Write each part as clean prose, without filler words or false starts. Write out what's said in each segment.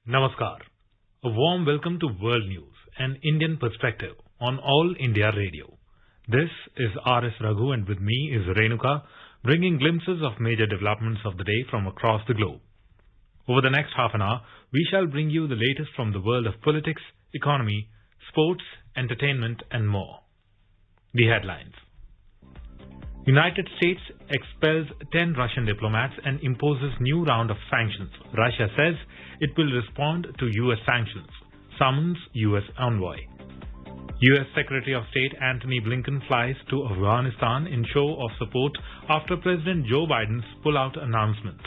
Namaskar. A warm welcome to World News, an Indian perspective on All India Radio. This is R.S. Raghu and with me is Renuka, bringing glimpses of major developments of the day from across the globe. Over the next half an hour, we shall bring you the latest from the world of politics, economy, sports, entertainment and more. The headlines. United States expels 10 Russian diplomats and imposes new round of sanctions. Russia says it will respond to U.S. sanctions. Summons U.S. envoy. U.S. Secretary of State Antony Blinken flies to Afghanistan in show of support after President Joe Biden's pull-out announcement.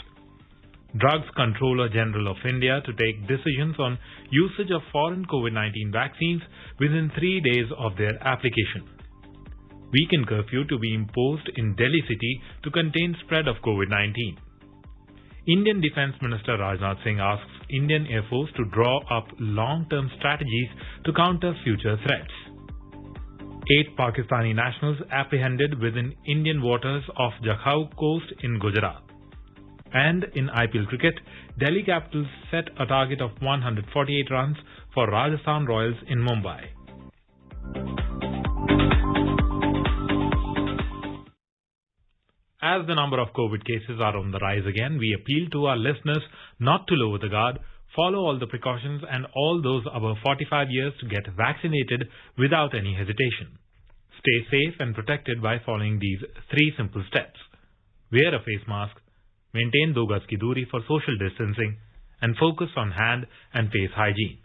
Drugs Controller General of India to take decisions on usage of foreign COVID-19 vaccines within 3 days of their application. Weekend curfew to be imposed in Delhi city to contain spread of COVID-19. Indian Defence Minister Rajnath Singh asks Indian Air Force to draw up long-term strategies to counter future threats. 8 Pakistani nationals apprehended within Indian waters off Jakhau coast in Gujarat. And in IPL cricket, Delhi Capitals set a target of 148 runs for Rajasthan Royals in Mumbai. As the number of COVID cases are on the rise again, we appeal to our listeners not to lower the guard, follow all the precautions and all those above 45 years to get vaccinated without any hesitation. Stay safe and protected by following these 3 simple steps. Wear a face mask, maintain 2 gaz ki duri for social distancing, and focus on hand and face hygiene.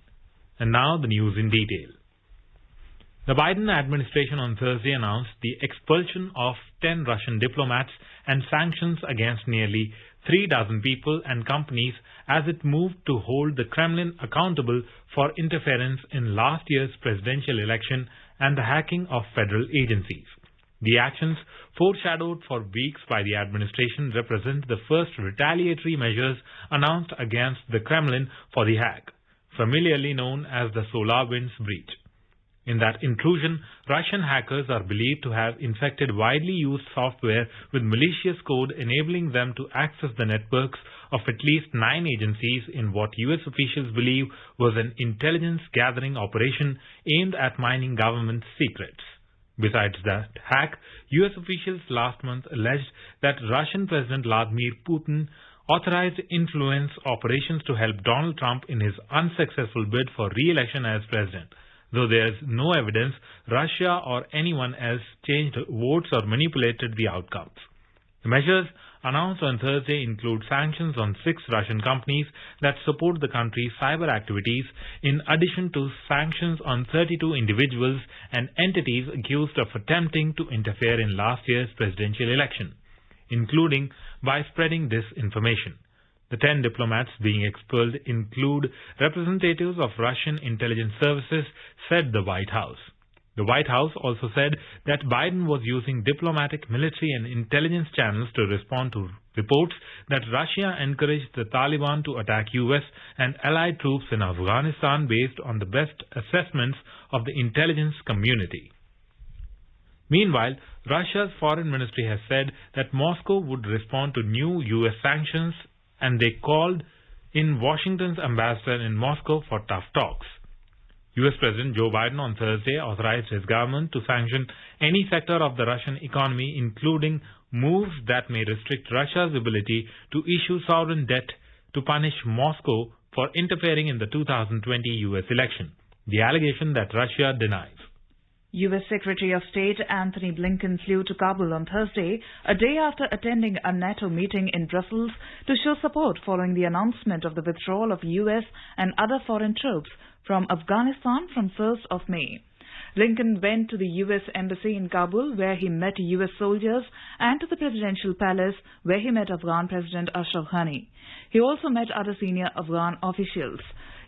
And now the news in detail. The Biden administration on Thursday announced the expulsion of 10 Russian diplomats and sanctions against nearly 36 people and companies as it moved to hold the Kremlin accountable for interference in last year's presidential election and the hacking of federal agencies. The actions, foreshadowed for weeks by the administration, represent the first retaliatory measures announced against the Kremlin for the hack, familiarly known as the SolarWinds breach. In that intrusion, Russian hackers are believed to have infected widely used software with malicious code enabling them to access the networks of at least 9 agencies in what U.S. officials believe was an intelligence gathering operation aimed at mining government secrets. Besides that hack, U.S. officials last month alleged that Russian President Vladimir Putin authorized influence operations to help Donald Trump in his unsuccessful bid for re-election as president. Though there is no evidence Russia or anyone else changed votes or manipulated the outcomes. The measures announced on Thursday include sanctions on 6 Russian companies that support the country's cyber activities, in addition to sanctions on 32 individuals and entities accused of attempting to interfere in last year's presidential election, including by spreading disinformation. The 10 diplomats being expelled include representatives of Russian intelligence services, said the White House. The White House also said that Biden was using diplomatic, military and intelligence channels to respond to reports that Russia encouraged the Taliban to attack U.S. and allied troops in Afghanistan based on the best assessments of the intelligence community. Meanwhile, Russia's foreign ministry has said that Moscow would respond to new U.S. sanctions, and they called in Washington's ambassador in Moscow for tough talks. U.S. President Joe Biden on Thursday authorized his government to sanction any sector of the Russian economy, including moves that may restrict Russia's ability to issue sovereign debt, to punish Moscow for interfering in the 2020 U.S. election, the allegation that Russia denies. U.S. Secretary of State Antony Blinken flew to Kabul on Thursday, a day after attending a NATO meeting in Brussels to show support following the announcement of the withdrawal of U.S. and other foreign troops from Afghanistan from 1st of May. Blinken went to the U.S. Embassy in Kabul, where he met U.S. soldiers, and to the Presidential Palace, where he met Afghan President Ashraf Ghani. He also met other senior Afghan officials.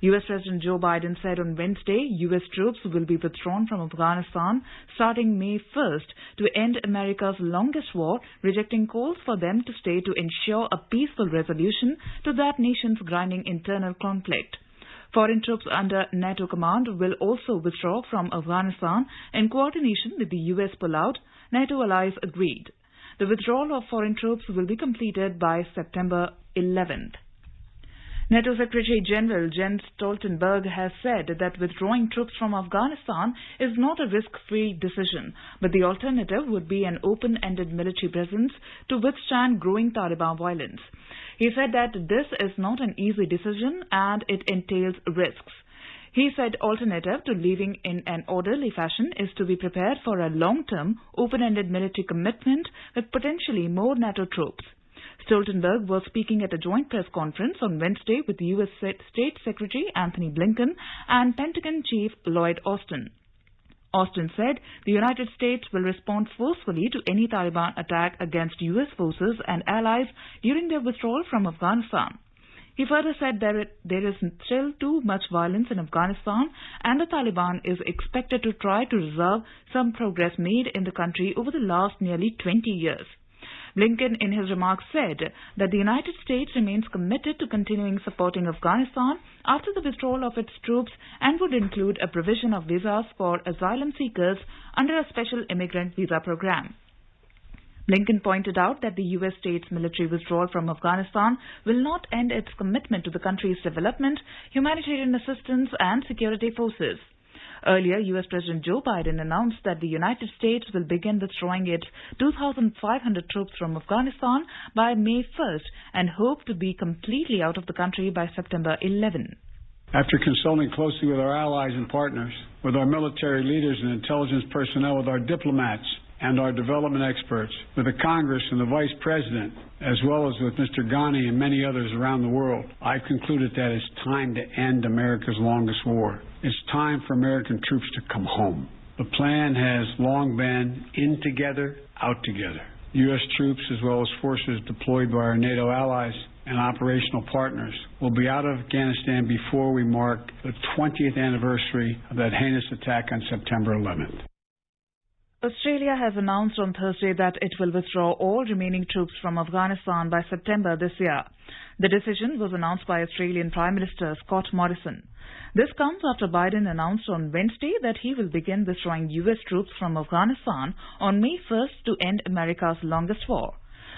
U.S. President Joe Biden said on Wednesday U.S. troops will be withdrawn from Afghanistan starting May 1st to end America's longest war, rejecting calls for them to stay to ensure a peaceful resolution to that nation's grinding internal conflict. Foreign troops under NATO command will also withdraw from Afghanistan in coordination with the U.S. pullout, NATO allies agreed. The withdrawal of foreign troops will be completed by September 11th. NATO Secretary General Jens Stoltenberg has said that withdrawing troops from Afghanistan is not a risk-free decision, but the alternative would be an open-ended military presence to withstand growing Taliban violence. He said that this is not an easy decision and it entails risks. He said alternative to leaving in an orderly fashion is to be prepared for a long-term, open-ended military commitment with potentially more NATO troops. Stoltenberg was speaking at a joint press conference on Wednesday with U.S. State Secretary Anthony Blinken and Pentagon Chief Lloyd Austin. Austin said the United States will respond forcefully to any Taliban attack against U.S. forces and allies during their withdrawal from Afghanistan. He further said there is still too much violence in Afghanistan and the Taliban is expected to try to reserve some progress made in the country over the last nearly 20 years. Blinken in his remarks said that the United States remains committed to continuing supporting Afghanistan after the withdrawal of its troops and would include a provision of visas for asylum seekers under a special immigrant visa program. Blinken pointed out that the U.S. state's military withdrawal from Afghanistan will not end its commitment to the country's development, humanitarian assistance and security forces. Earlier, U.S. President Joe Biden announced that the United States will begin withdrawing its 2,500 troops from Afghanistan by May 1st and hope to be completely out of the country by September 11. After consulting closely with our allies and partners, with our military leaders and intelligence personnel, with our diplomats and our development experts, with the Congress and the Vice President, as well as with Mr. Ghani and many others around the world, I've concluded that it's time to end America's longest war. It's time for American troops to come home. The plan has long been in together, out together. U.S. troops, as well as forces deployed by our NATO allies and operational partners, will be out of Afghanistan before we mark the 20th anniversary of that heinous attack on September 11th. Australia has announced on Thursday that it will withdraw all remaining troops from Afghanistan by September this year. The decision was announced by Australian Prime Minister Scott Morrison. This comes after Biden announced on Wednesday that he will begin withdrawing U.S. troops from Afghanistan on May 1st to end America's longest war.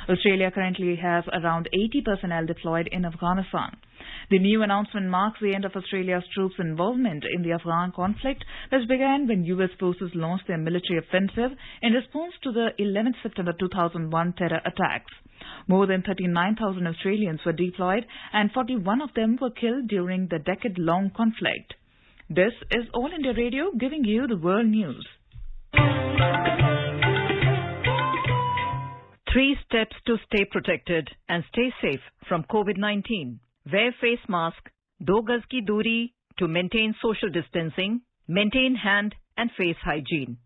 Australia currently has around 80 personnel deployed in Afghanistan. The new announcement marks the end of Australia's troops' involvement in the Afghan conflict, which began when U.S. forces launched their military offensive in response to the 11th September 2001 terror attacks. More than 39,000 Australians were deployed and 41 of them were killed during the decade-long conflict. This is All India Radio giving you the world news. 3 steps to stay protected and stay safe from COVID-19. Wear face mask, 2 gaz ki duri to maintain social distancing, maintain hand and face hygiene.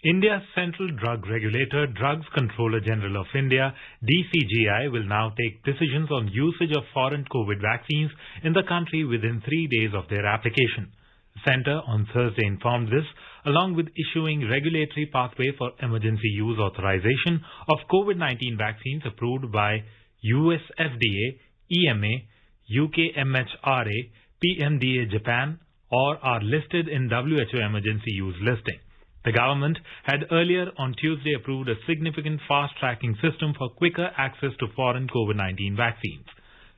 India's central drug regulator, Drugs Controller General of India, DCGI, will now take decisions on usage of foreign COVID vaccines in the country within 3 days of their application. The centre on Thursday informed this, along with issuing regulatory pathway for emergency use authorization of COVID-19 vaccines approved by US FDA, EMA, UK MHRA, PMDA Japan, or are listed in WHO emergency use listing. The government had earlier on Tuesday approved a significant fast-tracking system for quicker access to foreign COVID-19 vaccines.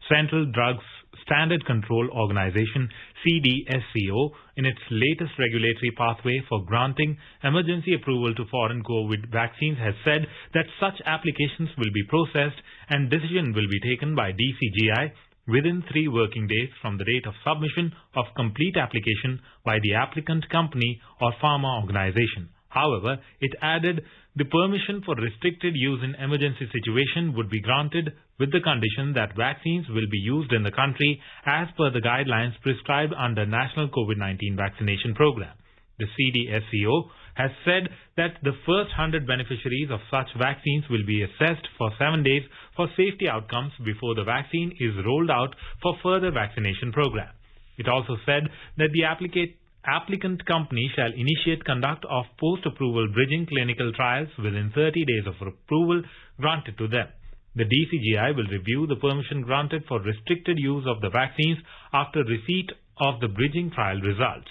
Central Drugs Standard Control Organization, CDSCO, in its latest regulatory pathway for granting emergency approval to foreign COVID vaccines has said that such applications will be processed and decision will be taken by DCGI within 3 working days from the date of submission of complete application by the applicant company or pharma organization. However, it added the permission for restricted use in emergency situation would be granted with the condition that vaccines will be used in the country as per the guidelines prescribed under National COVID-19 Vaccination Program. The CDSCO has said that the first 100 beneficiaries of such vaccines will be assessed for 7 days for safety outcomes before the vaccine is rolled out for further vaccination program. It also said that the applicant company shall initiate conduct of post-approval bridging clinical trials within 30 days of approval granted to them. The DCGI will review the permission granted for restricted use of the vaccines after receipt of the bridging trial results.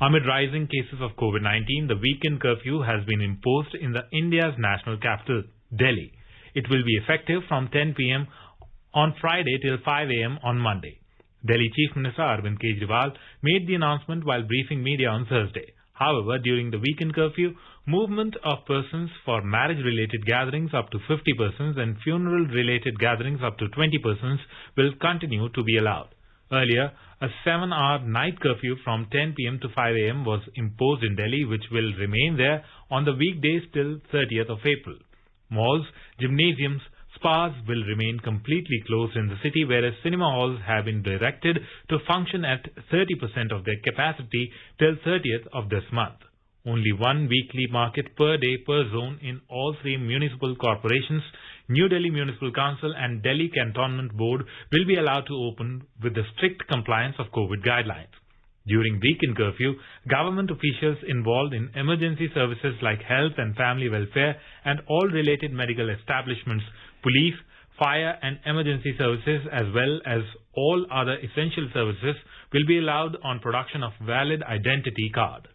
Amid rising cases of COVID-19, the weekend curfew has been imposed in India's national capital, Delhi. It will be effective from 10 p.m. on Friday till 5 a.m. on Monday. Delhi Chief Minister Arvind Kejriwal made the announcement while briefing media on Thursday. However, during the weekend curfew, movement of persons for marriage-related gatherings up to 50 persons and funeral-related gatherings up to 20 persons will continue to be allowed. Earlier, a 7-hour night curfew from 10 p.m. to 5 a.m. was imposed in Delhi, which will remain there on the weekdays till 30th of April. Malls, gymnasiums, spas will remain completely closed in the city, whereas cinema halls have been directed to function at 30% of their capacity till 30th of this month. Only one weekly market per day per zone in all three municipal corporations, New Delhi Municipal Council and Delhi Cantonment Board will be allowed to open with the strict compliance of COVID guidelines. During weekend curfew, government officials involved in emergency services like health and family welfare and all related medical establishments, police, fire and emergency services as well as all other essential services will be allowed on production of valid identity card.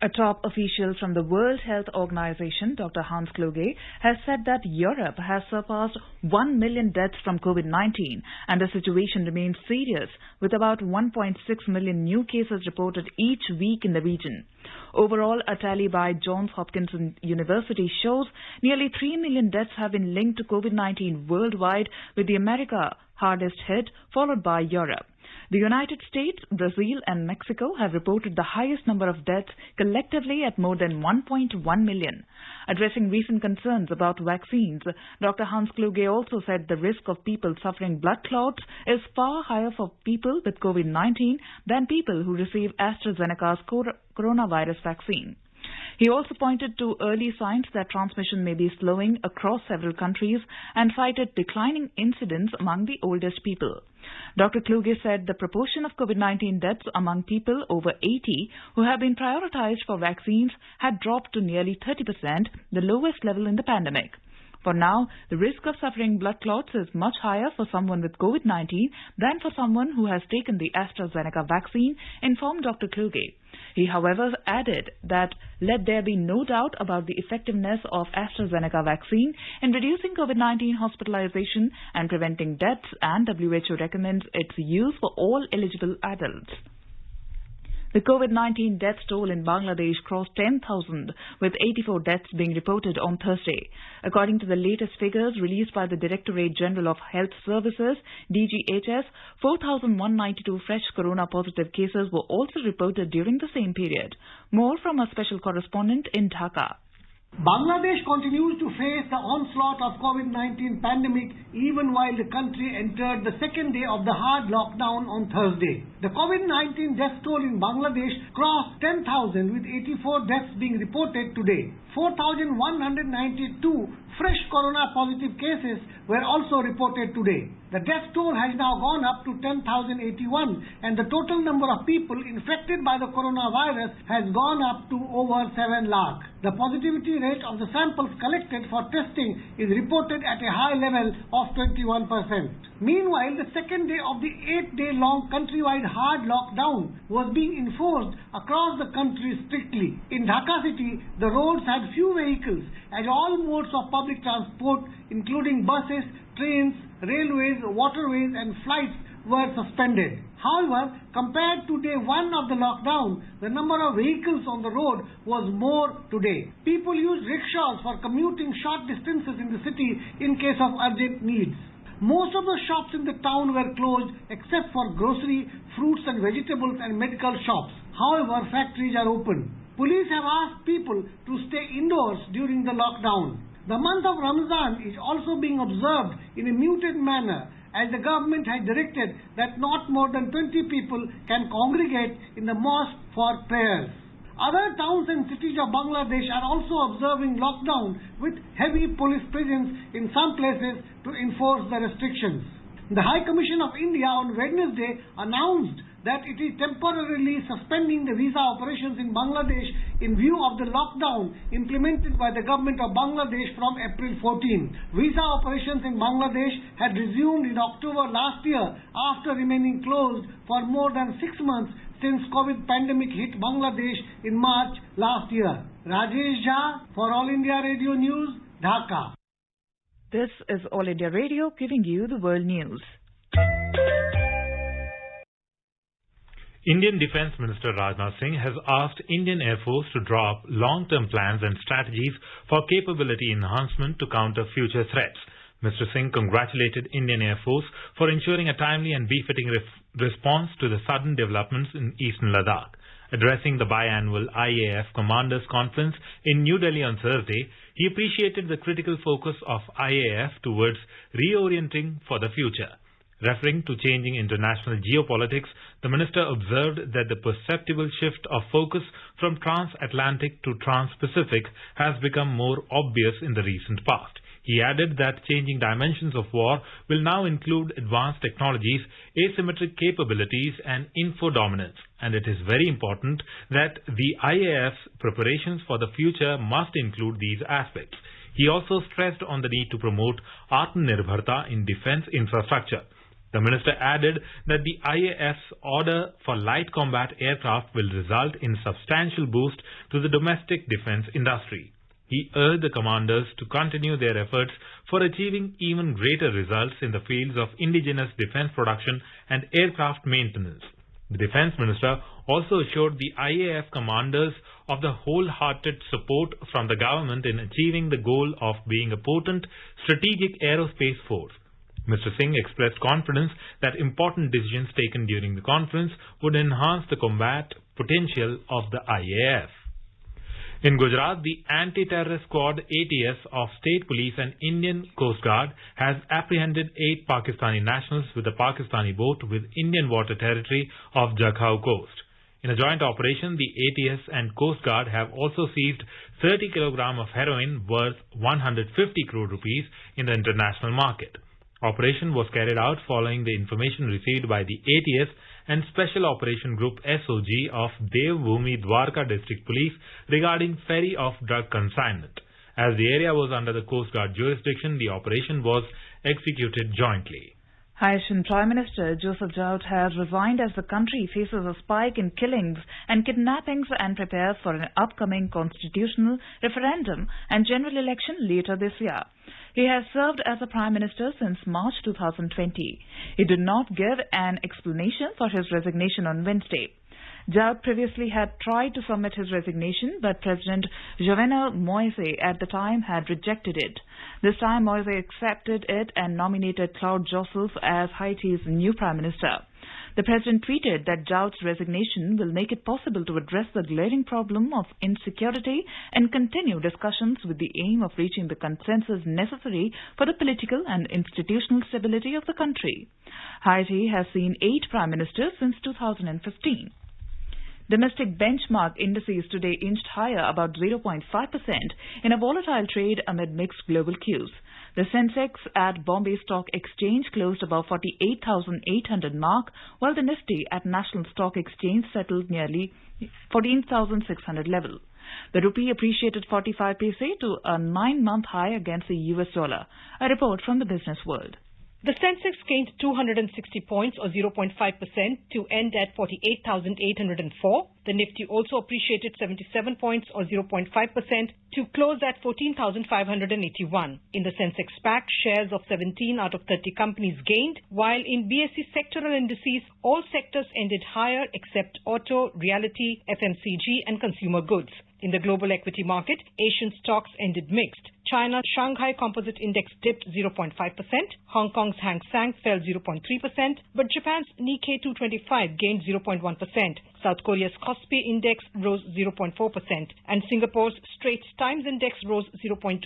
A top official from the World Health Organization, Dr. Hans Kluge, has said that Europe has surpassed 1 million deaths from COVID-19 and the situation remains serious, with about 1.6 million new cases reported each week in the region. Overall, a tally by Johns Hopkins University shows nearly 3 million deaths have been linked to COVID-19 worldwide, with the America hardest hit, followed by Europe. The United States, Brazil and Mexico have reported the highest number of deaths collectively at more than 1.1 million. Addressing recent concerns about vaccines, Dr. Hans Kluge also said the risk of people suffering blood clots is far higher for people with COVID-19 than people who receive AstraZeneca's coronavirus vaccine. He also pointed to early signs that transmission may be slowing across several countries and cited declining incidence among the oldest people. Dr. Kluge said the proportion of COVID-19 deaths among people over 80 who have been prioritized for vaccines had dropped to nearly 30%, the lowest level in the pandemic. For now, the risk of suffering blood clots is much higher for someone with COVID-19 than for someone who has taken the AstraZeneca vaccine, informed Dr. Kluge. He, however, added that let there be no doubt about the effectiveness of AstraZeneca vaccine in reducing COVID-19 hospitalization and preventing deaths, and WHO recommends its use for all eligible adults. The COVID-19 death toll in Bangladesh crossed 10,000, with 84 deaths being reported on Thursday. According to the latest figures released by the Directorate General of Health Services, DGHS, 4,192 fresh corona-positive cases were also reported during the same period. More from our special correspondent in Dhaka. Bangladesh continues to face the onslaught of COVID-19 pandemic even while the country entered the second day of the hard lockdown on Thursday. The COVID-19 death toll in Bangladesh crossed 10,000 with 84 deaths being reported today. 4,192 fresh corona-positive cases were also reported today. The death toll has now gone up to 10,081 and the total number of people infected by the coronavirus has gone up to over 7 lakh. The positivity rate of the samples collected for testing is reported at a high level of 21%. Meanwhile, the second day of the 8-day-long countrywide hard lockdown was being enforced across the country strictly. In Dhaka city, the roads had few vehicles and all modes of public transport, including buses, trains, railways, waterways and flights were suspended. However, compared to day one of the lockdown, the number of vehicles on the road was more today. People used rickshaws for commuting short distances in the city in case of urgent needs. Most of the shops in the town were closed except for grocery, fruits and vegetables and medical shops. However, factories are open. Police have asked people to stay indoors during the lockdown. The month of Ramadan is also being observed in a muted manner, as the government has directed that not more than 20 people can congregate in the mosque for prayers. Other towns and cities of Bangladesh are also observing lockdown with heavy police presence in some places to enforce the restrictions. The High Commission of India on Wednesday announced that it is temporarily suspending the visa operations in Bangladesh in view of the lockdown implemented by the government of Bangladesh from April 14. Visa operations in Bangladesh had resumed in October last year after remaining closed for more than 6 months since COVID pandemic hit Bangladesh in March last year. Rajesh Jha for All India Radio News, Dhaka. This is All India Radio giving you the world news. Indian Defence Minister Rajnath Singh has asked Indian Air Force to draw up long-term plans and strategies for capability enhancement to counter future threats. Mr. Singh congratulated Indian Air Force for ensuring a timely and befitting response to the sudden developments in eastern Ladakh. Addressing the biannual IAF Commanders Conference in New Delhi on Thursday, he appreciated the critical focus of IAF towards reorienting for the future. Referring to changing international geopolitics, the minister observed that the perceptible shift of focus from transatlantic to trans-Pacific has become more obvious in the recent past. He added that changing dimensions of war will now include advanced technologies, asymmetric capabilities and info-dominance, and it is very important that the IAF's preparations for the future must include these aspects. He also stressed on the need to promote Atmanirbharta in defense infrastructure. The minister added that the IAF's order for light combat aircraft will result in substantial boost to the domestic defense industry. He urged the commanders to continue their efforts for achieving even greater results in the fields of indigenous defense production and aircraft maintenance. The defense minister also assured the IAF commanders of the wholehearted support from the government in achieving the goal of being a potent strategic aerospace force. Mr. Singh expressed confidence that important decisions taken during the conference would enhance the combat potential of the IAF. In Gujarat, the Anti-Terror Squad ATS of State Police and Indian Coast Guard has apprehended 8 Pakistani nationals with a Pakistani boat with Indian water territory of Jakhau Coast. In a joint operation, the ATS and Coast Guard have also seized 30 kg of heroin worth 150 crore rupees in the international market. Operation was carried out following the information received by the ATS and Special Operation Group SOG of Devbhoomi Dwarka District Police regarding ferry of drug consignment. As the area was under the Coast Guard jurisdiction, the operation was executed jointly. Haitian Prime Minister Joseph Jout has resigned as the country faces a spike in killings and kidnappings and prepares for an upcoming constitutional referendum and general election later this year. He has served as a Prime Minister since March 2020. He did not give an explanation for his resignation on Wednesday. Jout previously had tried to submit his resignation, but President Jovenel Moise at the time had rejected it. This time, Moise accepted it and nominated Claude Joseph as Haiti's new Prime Minister. The President tweeted that Jout's resignation will make it possible to address the glaring problem of insecurity and continue discussions with the aim of reaching the consensus necessary for the political and institutional stability of the country. Haiti has seen 8 Prime Ministers since 2015. Domestic benchmark indices today inched higher about 0.5% in a volatile trade amid mixed global cues. The Sensex at Bombay Stock Exchange closed above 48,800 mark, while the Nifty at National Stock Exchange settled nearly 14,600 level. The rupee appreciated 45 paise to a 9-month high against the US dollar. A report from the Business World. The Sensex gained 260 points or 0.5% to end at 48,804. The Nifty also appreciated 77 points or 0.5% to close at 14,581. In the Sensex pack, shares of 17 out of 30 companies gained, while in BSE sectoral indices, all sectors ended higher except auto, realty, FMCG and consumer goods. In the global equity market, Asian stocks ended mixed. China's Shanghai Composite Index dipped 0.5%, Hong Kong's Hang Seng fell 0.3%, but Japan's Nikkei 225 gained 0.1%. South Korea's Kospi Index rose 0.4%, and Singapore's Straits Times Index rose 0.2%.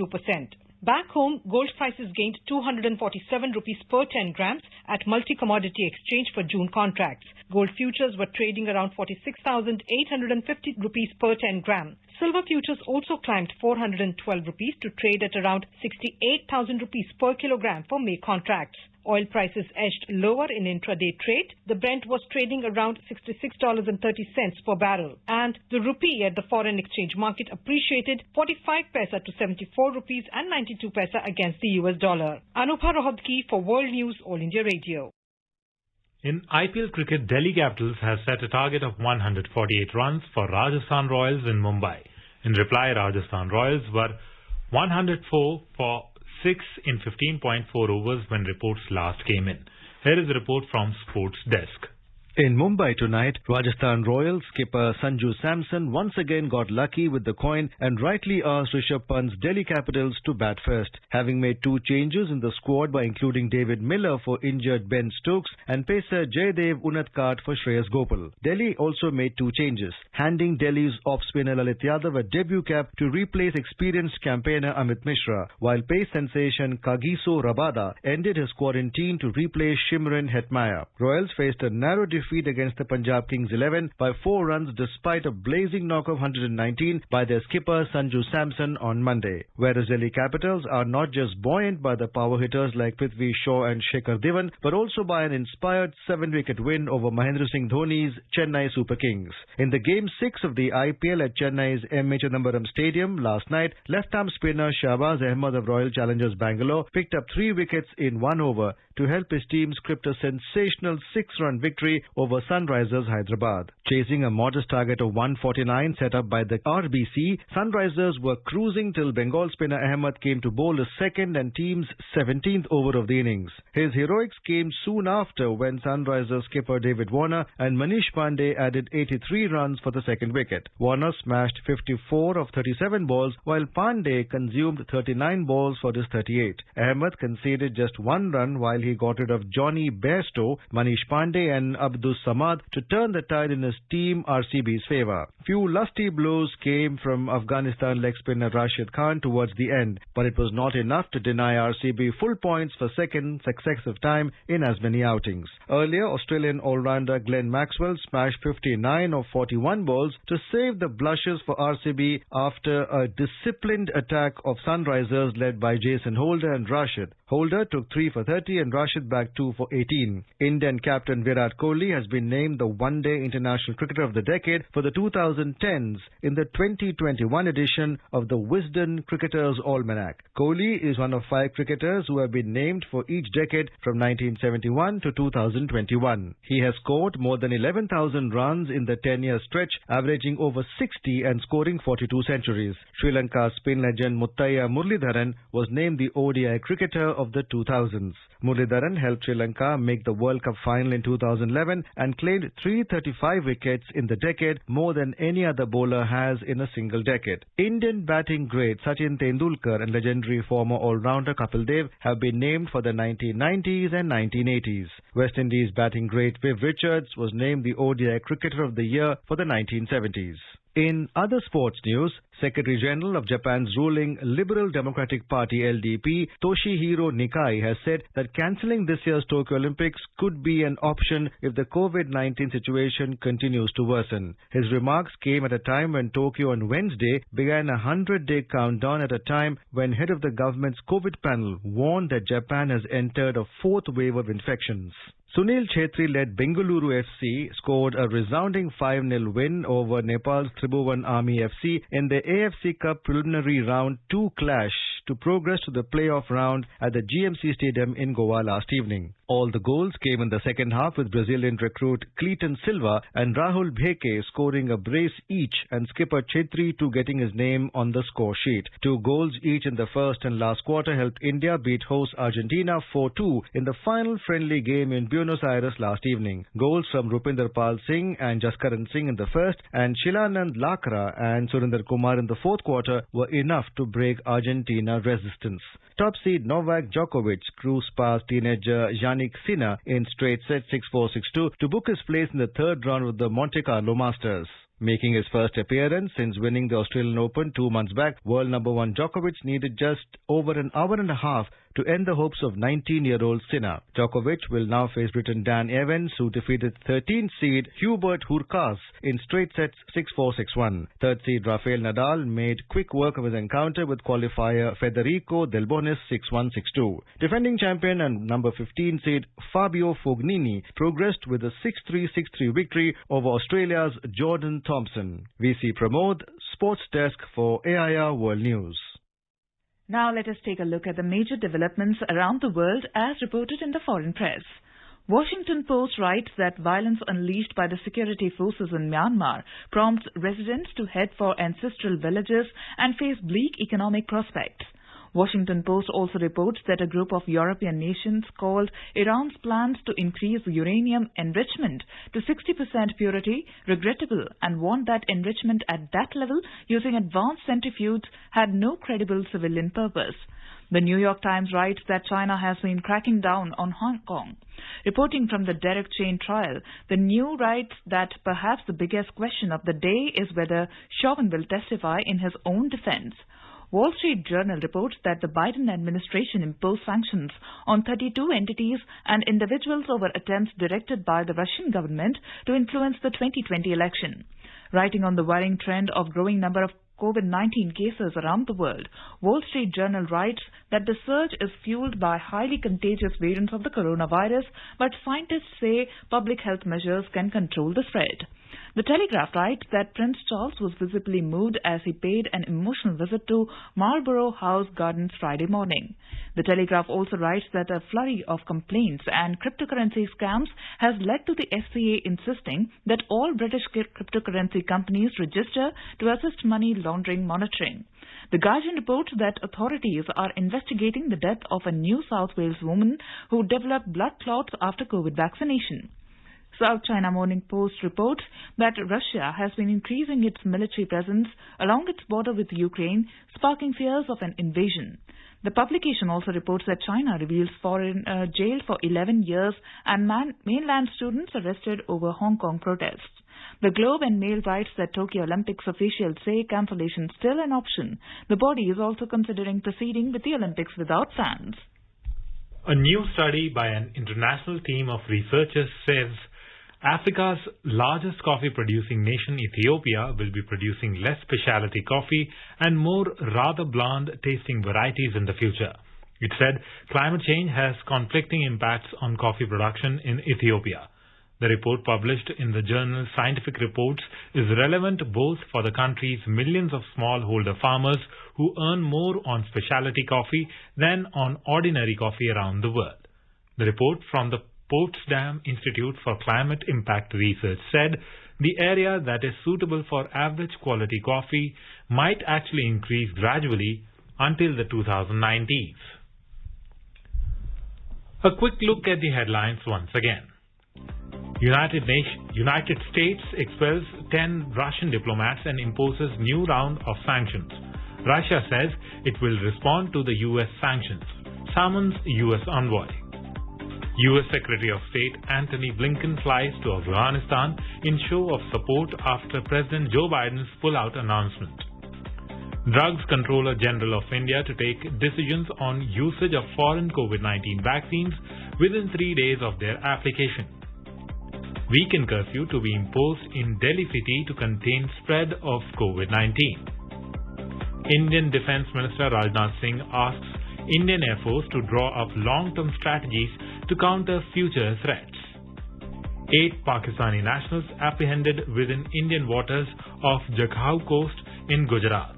Back home, gold prices gained 247 rupees per 10 grams at multi-commodity exchange for June contracts. Gold futures were trading around 46,850 rupees per 10 gram. Silver futures also climbed 412 rupees to trade at around 68,000 rupees per kilogram for May contracts. Oil prices edged lower in intraday trade. The Brent was trading around $66.30 per barrel. And the rupee at the foreign exchange market appreciated 45 paisa to 74 rupees and 92 paisa against the US dollar. Anupha Rohabki for World News, All India Radio. In IPL cricket, Delhi Capitals has set a target of 148 runs for Rajasthan Royals in Mumbai. In reply, Rajasthan Royals were 104 for 6 in 15.4 overs when reports last came in. Here is a report from Sports Desk. In Mumbai tonight, Rajasthan Royals skipper Sanju Samson once again got lucky with the coin and rightly asked Rishabh Pant's Delhi Capitals to bat first. Having made 2 changes in the squad by including David Miller for injured Ben Stokes and pacer Jaydev Unadkat for Shreyas Gopal. Delhi also made 2 changes, handing Delhi's off-spinner Lalit Yadav a debut cap to replace experienced campaigner Amit Mishra, while pace sensation Kagiso Rabada ended his quarantine to replace Shimron Hetmyer. Royals faced a narrow defeat against the Punjab Kings 11 by 4 runs despite a blazing knock of 119 by their skipper Sanju Samson on Monday. Whereas Delhi Capitals are not just buoyant by the power hitters like Prithvi Shaw and Shikhar Dhawan, but also by an inspired 7-wicket win over Mahendra Singh Dhoni's Chennai Super Kings. In the Game 6 of the IPL at Chennai's M.A. Chidambaram Stadium last night, left-arm spinner Shahbaz Ahmed of Royal Challengers Bangalore picked up 3 wickets in 1 over to help his team script a sensational 6-run victory over Sunrisers Hyderabad. Chasing a modest target of 149 set up by the RBC, Sunrisers were cruising till Bengal spinner Ahmed came to bowl his second and team's 17th over of the innings. His heroics came soon after when Sunrisers skipper David Warner and Manish Pandey added 83 runs for the second wicket. Warner smashed 54 of 37 balls while Pandey consumed 39 balls for his 38. Ahmed conceded just 1 run while he got rid of Johnny Bairstow, Manish Pandey and Abdus Samad to turn the tide in his team RCB's favour. Few lusty blows came from Afghanistan leg spinner Rashid Khan towards the end, but it was not enough to deny RCB full points for second successive time in as many outings. Earlier, Australian all-rounder Glenn Maxwell smashed 59 of 41 balls to save the blushes for RCB after a disciplined attack of Sunrisers led by Jason Holder and Rashid. Holder took 3 for 30 and Rashid back 2 for 18. Indian captain Virat Kohli has been named the One-Day International Cricketer of the Decade for the 2010s in the 2021 edition of the Wisden Cricketers' Almanac. Kohli is one of 5 cricketers who have been named for each decade from 1971 to 2021. He has scored more than 11,000 runs in the 10-year stretch, averaging over 60 and scoring 42 centuries. Sri Lanka's spin legend Muthaiya Muralidharan was named the ODI Cricketer of the 2000s. Muralidharan helped Sri Lanka make the World Cup final in 2011 and claimed 335 wickets in the decade, more than any other bowler has in a single decade. Indian batting great Sachin Tendulkar and legendary former all-rounder Kapil Dev have been named for the 1990s and 1980s. West Indies batting great Viv Richards was named the ODI Cricketer of the Year for the 1970s. In other sports news, Secretary General of Japan's ruling Liberal Democratic Party LDP, Toshihiro Nikai, has said that cancelling this year's Tokyo Olympics could be an option if the COVID-19 situation continues to worsen. His remarks came at a time when Tokyo on Wednesday began a 100-day countdown at a time when head of the government's COVID panel warned that Japan has entered a 4th wave of infections. Sunil Chhetri-led Bengaluru FC scored a resounding 5-0 win over Nepal's Tribhuvan Army FC in the AFC Cup preliminary round 2 clash to progress to the playoff round at the GMC Stadium in Goa last evening. All the goals came in the second half, with Brazilian recruit Cleiton Silva and Rahul Bheke scoring a brace each and skipper Chhetri getting his name on the score sheet. 2 goals each in the first and last quarter helped India beat host Argentina 4-2 in the final friendly game in Buenos Aires last evening. Goals from Rupinder Pal Singh and Jaskaran Singh in the first and Shilanand Lakra and Surinder Kumar in the fourth quarter were enough to break Argentina resistance. Top seed Novak Djokovic cruised past teenager Yannick Sinner in straight set 6-4, 6-2 to book his place in the third round of the Monte Carlo Masters. Making his first appearance since winning the Australian Open 2 months back, world number 1 Djokovic needed just over an hour and a half to end the hopes of 19-year-old Sinner. Djokovic will now face Briton Dan Evans, who defeated 13th seed Hubert Hurkacz in straight sets 6-4, 6-1. Third seed Rafael Nadal made quick work of his encounter with qualifier Federico Del Bonis 6-1, 6-2. Defending champion and number 15 seed Fabio Fognini progressed with a 6-3, 6-3 victory over Australia's Jordan Thompson. VC Pramod, Sports Desk for AIR World News. Now let us take a look at the major developments around the world as reported in the foreign press. Washington Post writes that violence unleashed by the security forces in Myanmar prompts residents to head for ancestral villages and face bleak economic prospects. Washington Post also reports that a group of European nations called Iran's plans to increase uranium enrichment to 60% purity regrettable and warned that enrichment at that level using advanced centrifuges had no credible civilian purpose. The New York Times writes that China has been cracking down on Hong Kong. Reporting from the Derek Chain trial, the New writes that perhaps the biggest question of the day is whether Chauvin will testify in his own defense. Wall Street Journal reports that the Biden administration imposed sanctions on 32 entities and individuals over attempts directed by the Russian government to influence the 2020 election. Writing on the worrying trend of growing number of COVID-19 cases around the world, Wall Street Journal writes that the surge is fueled by highly contagious variants of the coronavirus, but scientists say public health measures can control the spread. The Telegraph writes that Prince Charles was visibly moved as he paid an emotional visit to Marlborough House Gardens Friday morning. The Telegraph also writes that a flurry of complaints and cryptocurrency scams has led to the FCA insisting that all British cryptocurrency companies register to assist money laundering monitoring. The Guardian reports that authorities are investigating the death of a New South Wales woman who developed blood clots after COVID vaccination. South China Morning Post reports that Russia has been increasing its military presence along its border with Ukraine, sparking fears of an invasion. The publication also reports that China reveals foreign jail for 11 years and mainland students arrested over Hong Kong protests. The Globe and Mail writes that Tokyo Olympics officials say cancellation still an option. The body is also considering proceeding with the Olympics without fans. A new study by an international team of researchers says Africa's largest coffee-producing nation, Ethiopia, will be producing less specialty coffee and more rather bland-tasting varieties in the future. It said climate change has conflicting impacts on coffee production in Ethiopia. The report published in the journal Scientific Reports is relevant both for the country's millions of smallholder farmers who earn more on specialty coffee than on ordinary coffee around the world. The report from the Potsdam Institute for Climate Impact Research said the area that is suitable for average quality coffee might actually increase gradually until the 2090s. A quick look at the headlines once again. United States expels 10 Russian diplomats and imposes new round of sanctions. Russia says it will respond to the U.S. sanctions. Summons U.S. envoy. U.S. Secretary of State Antony Blinken flies to Afghanistan in show of support after President Joe Biden's pull-out announcement. Drugs Controller General of India to take decisions on usage of foreign COVID-19 vaccines within 3 days of their application. Weekend curfew to be imposed in Delhi city to contain spread of COVID-19. Indian Defence Minister Rajnath Singh asks Indian Air Force to draw up long-term strategies to counter future threats. 8 Pakistani nationals apprehended within Indian waters off Jakhau coast in Gujarat.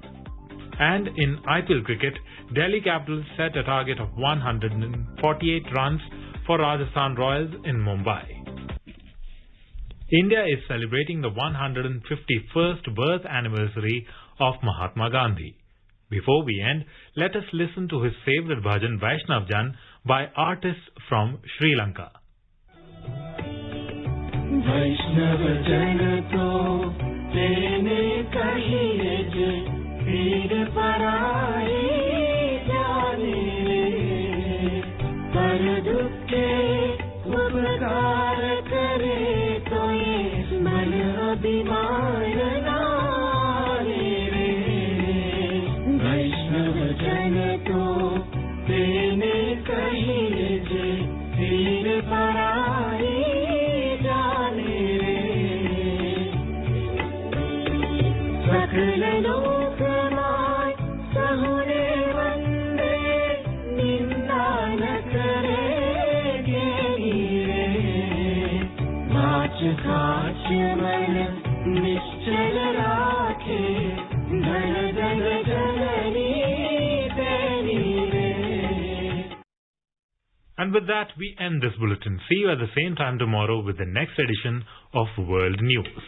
And in IPL cricket, Delhi Capitals set a target of 148 runs for Rajasthan Royals in Mumbai. India is celebrating the 151st birth anniversary of Mahatma Gandhi. Before we end, let us listen to his favorite bhajan Vaishnav Jan by artists from Sri Lanka. Vaishnav Jan to tene kahiye je peer paraye jaane re par dukh ke upkar kare to ye man abhiman naane re Vaishnav Jan to tene kahiye je peer paraye jaane re sakal lok mai sahune vande ninda na karenge re naach kaach man nischal rakhe dhan dhan janani teni re. And with that, we end this bulletin. See you at the same time tomorrow with the next edition of World News.